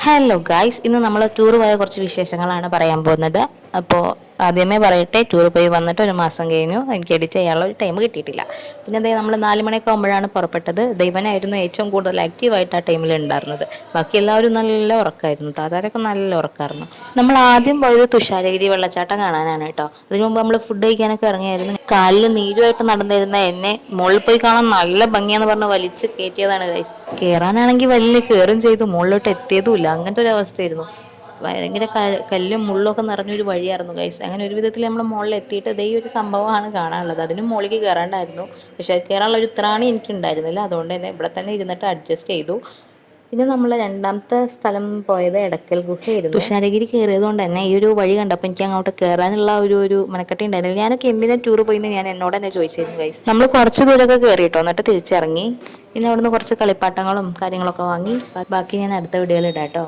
Hello guys, ഇന്ന് നമ്മൾ tour പോയ കുറച്ച് വിശേഷങ്ങളാണ് പറയാൻ പോകുന്നത്. അപ്പോൾ ആദ്യമേ പറയട്ടെ, ടൂർ പോയി വന്നിട്ട് ഒരു മാസം കഴിഞ്ഞു. എനിക്ക് എഡിറ്റ് ചെയ്യാനുള്ള ഒരു ടൈം കിട്ടിയിട്ടില്ല. പിന്നെ അതേ നമ്മൾ 4 മണിയൊക്കെ ആകുമ്പോഴാണ് പുറപ്പെട്ടത്. ദൈവനായിരുന്നു ഏറ്റവും കൂടുതൽ ആക്റ്റീവായിട്ട് ആ ടൈമിൽ ഉണ്ടായിരുന്നത്. ബാക്കി എല്ലാവരും നല്ല ഉറക്കമായിരുന്നു. താതാരൊക്കെ നല്ല ഉറക്കമായിരുന്നു. നമ്മൾ ആദ്യം പോയത് തുഷാരഗിരി വെള്ളച്ചാട്ടം കാണാനാണ് കേട്ടോ. അതിനു മുമ്പ് നമ്മൾ ഫുഡ് കഴിക്കാനൊക്കെ ഇറങ്ങിയായിരുന്നു. കാലിൽ നീരുമായിട്ട് നടന്നിരുന്ന എന്നെ മുകളിൽ പോയി കാണാൻ നല്ല ഭംഗിയാന്ന് പറഞ്ഞ് വലിച്ച് കയറ്റിയതാണ് ഗൈസ്. കയറാനാണെങ്കിൽ വലിയ കയറും ചെയ്തു, മുകളിലോട്ട് എത്തിയതുമില്ല. അങ്ങനത്തെ ഒരു അവസ്ഥയായിരുന്നു. ഭയങ്കര കല്ലും മുള്ളൊക്കെ നിറഞ്ഞൊരു വഴിയായിരുന്നു ഗൈസ്. അങ്ങനെ ഒരു വിധത്തിൽ നമ്മൾ മുകളിൽ എത്തിയിട്ട് ഇതേ ഒരു സംഭവമാണ് കാണാനുള്ളത്. അതിനും മുകളിലേക്ക് കയറാണ്ടായിരുന്നു. പക്ഷേ കയറാനുള്ള ഒരു ത്രാണി എനിക്ക് ഉണ്ടായിരുന്നില്ല. അതുകൊണ്ട് തന്നെ ഇവിടെ തന്നെ ഇരുന്നിട്ട് അഡ്ജസ്റ്റ് ചെയ്തു. പിന്നെ നമ്മൾ രണ്ടാമത്തെ സ്ഥലം പോയത് എടക്കൽ ഗുഹയായിരുന്നു. തുഷാരഗിരി കയറിയത് കൊണ്ട് തന്നെ ഈ ഒരു വഴി കണ്ടപ്പോൾ എനിക്ക് അങ്ങോട്ട് കയറാനുള്ള ഒരു മനക്കെട്ടി ഉണ്ടായിരുന്നില്ല. ഞാനൊക്കെ എന്തിനാ ടൂർ പോയിന്ന് ഞാൻ എന്നോട് തന്നെ ചോദിച്ചിരുന്നു ഗൈസ്. നമ്മൾ കുറച്ച് ദൂരമൊക്കെ കയറിയിട്ടോ, എന്നിട്ട് തിരിച്ചിറങ്ങി. പിന്നെ അവിടുന്ന് കുറച്ച് കളിപ്പാട്ടങ്ങളും കാര്യങ്ങളൊക്കെ വാങ്ങി. ബാക്കി ഞാൻ അടുത്ത വീഡിയോയിൽ ഇടാം കേട്ടോ.